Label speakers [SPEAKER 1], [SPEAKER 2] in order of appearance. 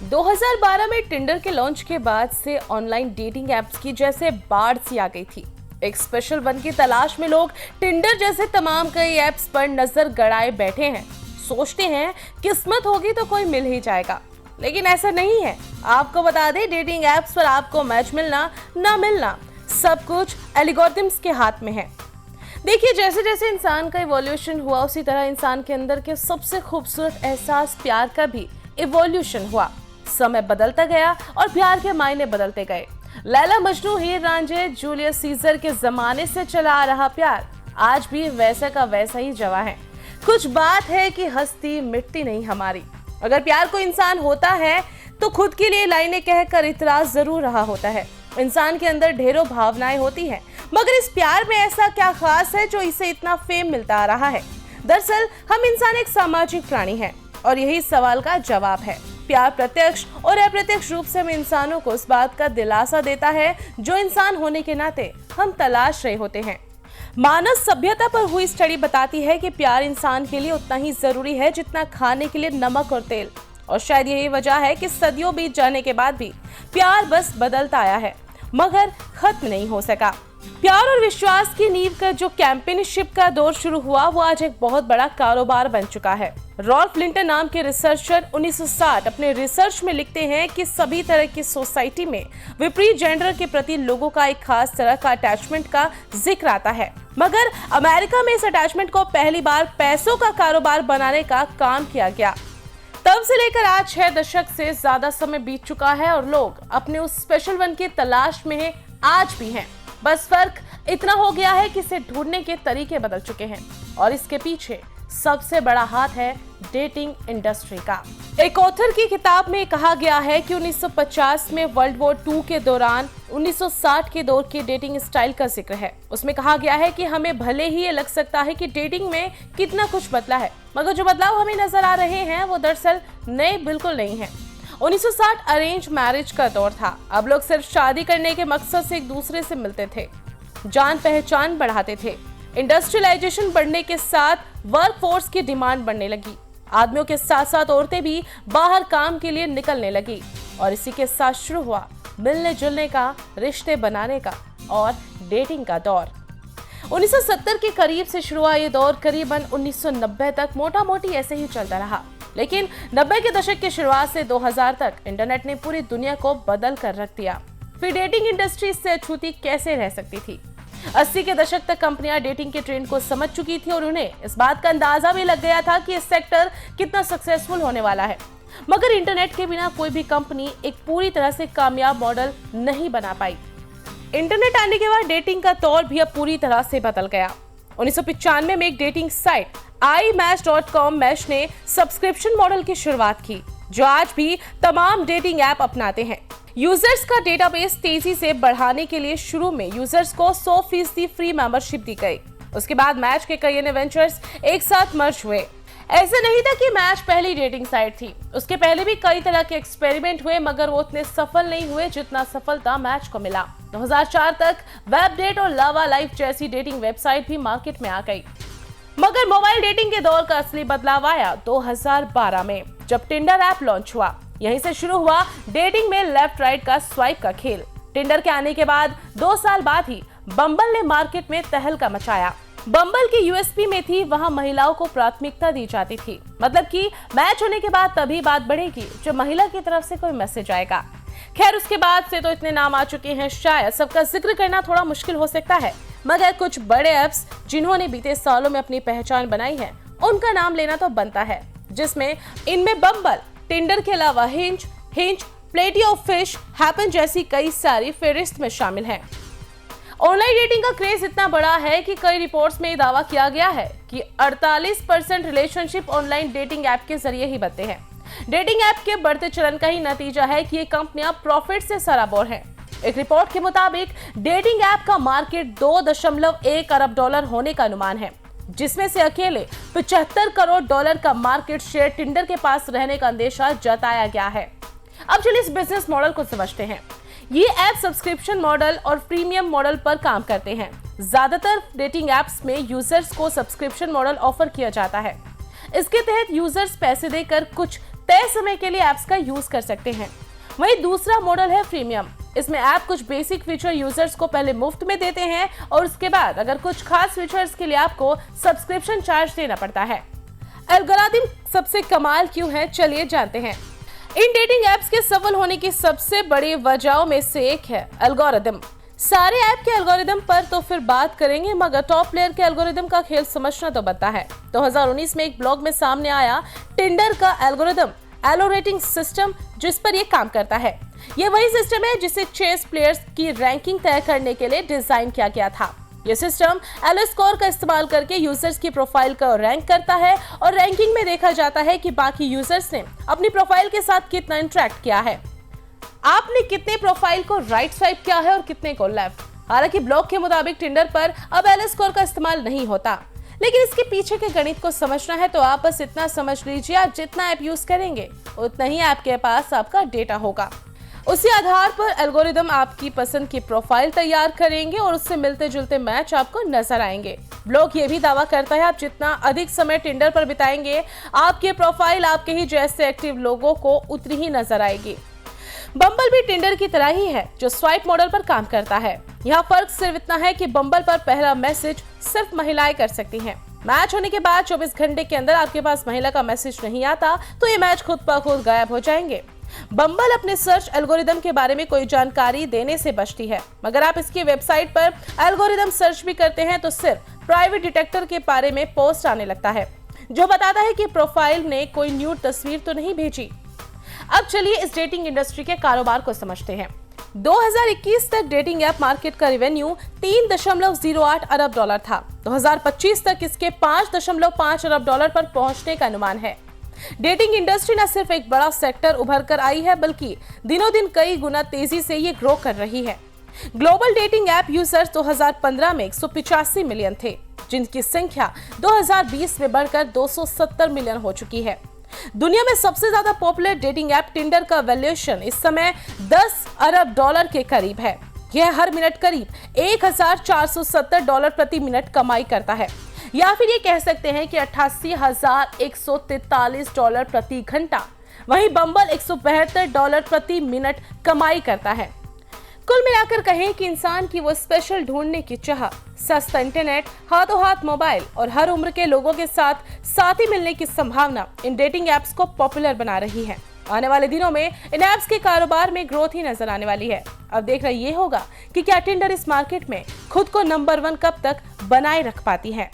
[SPEAKER 1] 2012 में टिंडर के लॉन्च के बाद से ऑनलाइन डेटिंग एप्स की जैसे बाढ़ सी आ गई थी। एक स्पेशल वन की तलाश में लोग टिंडर जैसे तमाम कई एप्स पर नजर गड़ाए बैठे हैं। सोचते हैं किस्मत होगी तो कोई मिल ही जाएगा, लेकिन ऐसा नहीं है। आपको बता दें, डेटिंग एप्स पर आपको मैच मिलना ना मिलना सब कुछ एल्गोरिथम्स के हाथ में है। देखिए, जैसे जैसे इंसान का इवोल्यूशन हुआ, उसी तरह इंसान के अंदर के सबसे खूबसूरत एहसास प्यार का भी इवोल्यूशन हुआ। समय बदलता गया और प्यार के मायने बदलते गए। लैला मजनू, हीर रांझे, जूलियस सीजर के जमाने से चला आ रहा प्यार आज भी वैसा का वैसा ही जवां है। कुछ बात है कि हस्ती मिटती नहीं हमारी। अगर प्यार को इंसान होता है तो खुद के लिए लाइनें कहकर इतराज जरूर रहा होता है। इंसान के अंदर ढेरों भावनाएं होती हैं, मगर इस प्यार में ऐसा क्या खास है जो इसे इतना फेम मिलता आ रहा है? दरअसल हम इंसान एक सामाजिक प्राणी हैं और यही सवाल का जवाब है। प्यार प्रत्यक्ष और अप्रत्यक्ष रूप से हम इंसानों को इस बात का दिलासा देता है जो इंसान होने के नाते हम तलाश रहे होते हैं। मानव सभ्यता पर हुई स्टडी बताती है कि प्यार इंसान के लिए उतना ही जरूरी है जितना खाने के लिए नमक और तेल। और शायद यही वजह है कि सदियों बीत जाने के बाद भी प्यार बस बदलता आया है, मगर खत्म नहीं हो सका। प्यार और विश्वास की नींव का जो कैंपेनशिप का दौर शुरू हुआ, वो आज एक बहुत बड़ा कारोबार बन चुका है। रॉल्फ लिंटन नाम के रिसर्चर 1960 अपने रिसर्च में लिखते हैं कि सभी तरह की सोसाइटी में विपरीत जेंडर के प्रति लोगों का एक खास तरह का अटैचमेंट का जिक्र आता है, मगर अमेरिका में इस अटैचमेंट को पहली बार पैसों का कारोबार बनाने का काम किया गया। तब से लेकर आज 6 दशक से ज्यादा समय बीत चुका है और लोग अपने उस स्पेशल वन की तलाश में आज भी हैं। बस फर्क इतना हो गया है कि इसे ढूंढने के तरीके बदल चुके हैं और इसके पीछे सबसे बड़ा हाथ है डेटिंग इंडस्ट्री का। एक ऑथर की किताब में कहा गया है कि 1950 में वर्ल्ड वॉर 2 के दौरान 1960 के दौर के डेटिंग स्टाइल का जिक्र है। उसमें कहा गया है कि हमें भले ही ये लग सकता है कि डेटिंग में कितना कुछ बदला है, मगर जो बदलाव हमें नजर आ रहे हैं वो दरअसल नए बिल्कुल नहीं है। 1960 अरेंज मैरिज का दौर था। अब लोग सिर्फ शादी करने के मकसद से एक दूसरे से मिलते थे, जान पहचान बढ़ाते थे। इंडस्ट्रियलाइजेशन बढ़ने के साथ वर्क फोर्स की डिमांड बढ़ने लगी। आदमियों के साथ साथ औरतें भी बाहर काम के लिए निकलने लगी और इसी के साथ शुरू हुआ मिलने जुलने का, रिश्ते बनाने का और डेटिंग का दौर। 1970 के करीब से शुरू हुआ ये दौर करीबन 1990 तक मोटा मोटी ऐसे ही चलता रहा, लेकिन 90 के दशक की शुरुआत से 2000 तक इंटरनेट ने पूरी दुनिया को बदल कर रख दिया। फिर डेटिंग इंडस्ट्री इससे अछूती कैसे रह सकती थी? 80 के दशक तक कंपनियां डेटिंग के ट्रेंड को समझ चुकी थी और उन्हें इस बात का अंदाजा भी लग गया था कि इस सेक्टर कितना सक्सेसफुल होने वाला है। मगर इंटरनेट के बिना कोई भी कंपनी एक पूरी तरह से कामयाब मॉडल नहीं बना पाई। इंटरनेट आने के बाद डेटिंग का तौर भी अब पूरी तरह से बदल गया। 1995 में एक डेटिंग साइट imatch.com मैच ने सब्सक्रिप्शन मॉडल की शुरुआत की, जो आज भी तमाम डेटिंग ऐप अपनाते हैं। यूजर्स का डेटाबेस तेजी से बढ़ाने के लिए शुरू में यूजर्स को 100% फ्री मेंबरशिप दी गई। उसके बाद मैच के कई अन्य वेंचर्स एक साथ मर्ज हुए। ऐसे नहीं था कि मैच पहली डेटिंग साइट थी, उसके पहले भी कई तरह के एक्सपेरिमेंट हुए, मगर वो उतने सफल नहीं हुए जितना सफलता मैच को मिला। 2004 तक वेबडेट और लावा लाइफ जैसी डेटिंग वेबसाइट भी मार्केट में आ गई। मगर मोबाइल डेटिंग के दौर का असली बदलाव आया 2012 में, जब टिंडर ऐप लॉन्च हुआ। यहीं से शुरू हुआ डेटिंग में लेफ्ट राइट का स्वाइप का खेल। टिंडर के आने के बाद 2 साल बाद ही बम्बल ने मार्केट में तहलका मचाया। बम्बल की यूएसपी में थी, वहां महिलाओं को प्राथमिकता दी जाती थी। मतलब कि मैच होने के बाद तभी बात बढ़ेगी जब महिला की तरफ से कोई मैसेज आएगा। खैर, उसके बाद से तो इतने नाम आ चुके हैं, शायद सबका जिक्र करना थोड़ा मुश्किल हो सकता है, मगर कुछ बड़े ऐप्स जिन्होंने बीते सालों में अपनी पहचान बनाई है, उनका नाम लेना तो बनता है, जिसमें इनमें बम्बल, टिंडर के अलावा हिंज, प्लेटी ऑफ फिश, हैपन जैसी कई सारी फेहरिस्त में शामिल हैं। ऑनलाइन डेटिंग का क्रेज इतना बड़ा है कि कई रिपोर्ट्स में दावा किया गया है कि 48% रिलेशनशिप ऑनलाइन डेटिंग ऐप के जरिए ही बनते हैं। डेटिंग ऐप के बढ़ते चलन का ही नतीजा है कि ये कंपनियां प्रॉफिट से सराबोर हैं। एक रिपोर्ट के मुताबिक डेटिंग ऐप का मार्केट 2.1 अरब डॉलर होने का अनुमान है, जिसमें से अकेले 75 करोड़ डॉलर का मार्केट शेयर टिंडर के पास रहने का अंदेशा जताया गया है। अब चलिए इस बिजनेस मॉडल को समझते हैं। ये ऐप सब्सक्रिप्शन मॉडल और प्रीमियम मॉडल पर काम करते हैं। ज्यादातर डेटिंग ऐप्स में यूजर्स को सब्सक्रिप्शन मॉडल ऑफर किया जाता है। इसके तहत यूजर्स पैसे देकर कुछ तय समय के लिए ऐप्स का यूज कर सकते हैं। वहीं दूसरा मॉडल है फ्रीमियम। इसमें ऐप कुछ बेसिक फीचर यूजर्स को पहले मुफ्त में देते हैं और उसके बाद अगर कुछ खास फीचर्स के लिए आपको सब्सक्रिप्शन चार्ज देना पड़ता है। एल्गोरिदम सबसे कमाल क्यों है, चलिए जानते हैं। इन डेटिंग एप्स के सफल होने की सबसे बड़ी वजहों में से एक है एल्गोरिदम। सारे ऐप के एल्गोरिदम पर तो फिर बात करेंगे, मगर टॉप प्लेयर के एल्गोरिदम का खेल समझना तो बनता है। 2019 में एक ब्लॉग में सामने आया टिंडर का एल्गोरिदम, एलो रेटिंग सिस्टम, जिस पर ये काम करता है। ये वही सिस्टम है जिसे चेस प्लेयर्स की रैंकिंग तय करने के लिए डिजाइन किया गया था। ये सिस्टम एलो स्कोर का इस्तेमाल करके यूजर्स की प्रोफाइल को रैंक करता है और रैंकिंग में देखा जाता है कि बाकी यूजर्स ने अपनी प्रोफाइल के साथ कितना इंटरेक्ट किया है। आपने कितने प्रोफाइल को राइट स्वाइप किया है और कितने को लेफ्ट। हालांकि ब्लॉग के मुताबिक टिंडर पर अब एलो स्कोर का इस्तेमाल नहीं होता, लेकिन इसके पीछे के गणित को समझना है तो आप बस इतना समझ लीजिए, आप जितना ऐप यूज करेंगे उतना ही आपके पास आपका डेटा होगा। उसी आधार पर एल्गोरिदम आपकी पसंद की प्रोफाइल तैयार करेंगे और उससे मिलते जुलते मैच आपको नजर आएंगे। ब्लॉग ये भी दावा करता है आप जितना अधिक समय टिंडर पर बिताएंगे, आपकी प्रोफाइल आपके ही जैसे एक्टिव लोगों को उतनी ही नजर आएगी। बम्बल भी टिंडर की तरह ही है जो स्वाइप मॉडल पर काम करता है। यहाँ फर्क सिर्फ इतना है कि बम्बल पर पहला मैसेज सिर्फ महिलाएं कर सकती हैं। मैच होने के बाद 24 घंटे के अंदर आपके पास महिला का मैसेज नहीं आता तो ये मैच खुद ब खुद गायब हो जाएंगे। बम्बल अपने सर्च एल्गोरिदम के बारे में कोई जानकारी देने से बचती है, मगर आप इसकी वेबसाइट पर एल्गोरिदम सर्च भी करते हैं तो सिर्फ प्राइवेट डिटेक्टर के बारे में पोस्ट आने लगता है जो बताता है कि प्रोफाइल ने कोई न्यूड तस्वीर तो नहीं भेजी। अब चलिए इस डेटिंग इंडस्ट्री के कारोबार को समझते हैं। 2021 तक डेटिंग ऐप मार्केट का रेवेन्यू 3.08 अरब डॉलर था। 2025 तक इसके 5.5 अरब डॉलर पर पहुंचने का अनुमान है। डेटिंग इंडस्ट्री न सिर्फ एक बड़ा सेक्टर उभर कर आई है, बल्कि दिनों दिन कई गुना तेजी से ये ग्रो कर रही है। ग्लोबल डेटिंग ऐप यूजर्स 2015 में 185 मिलियन थे, जिनकी संख्या 2020 में बढ़कर 270 मिलियन हो चुकी है। दुनिया में सबसे ज्यादा पॉपुलर डेटिंग ऐप टिंडर का वैल्यूएशन इस समय 10 अरब डॉलर के करीब है। यह हर मिनट करीब 1470 डॉलर प्रति मिनट कमाई करता है, या फिर ये कह सकते हैं कि 88,143 डॉलर प्रति घंटा। वहीं बम्बल 172 डॉलर प्रति मिनट कमाई करता है। कुल मिलाकर कहें कि इंसान की वो स्पेशल ढूंढने की चाह, सस्ता इंटरनेट, हाथों हाथ मोबाइल और हर उम्र के लोगों के साथ साथी मिलने की संभावना इन डेटिंग एप्स को पॉपुलर बना रही है। आने वाले दिनों में इन एप्स के कारोबार में ग्रोथ ही नजर आने वाली है। अब देखना ये होगा कि क्या टिंडर इस मार्केट में खुद को नंबर 1 कब तक बनाए रख पाती है।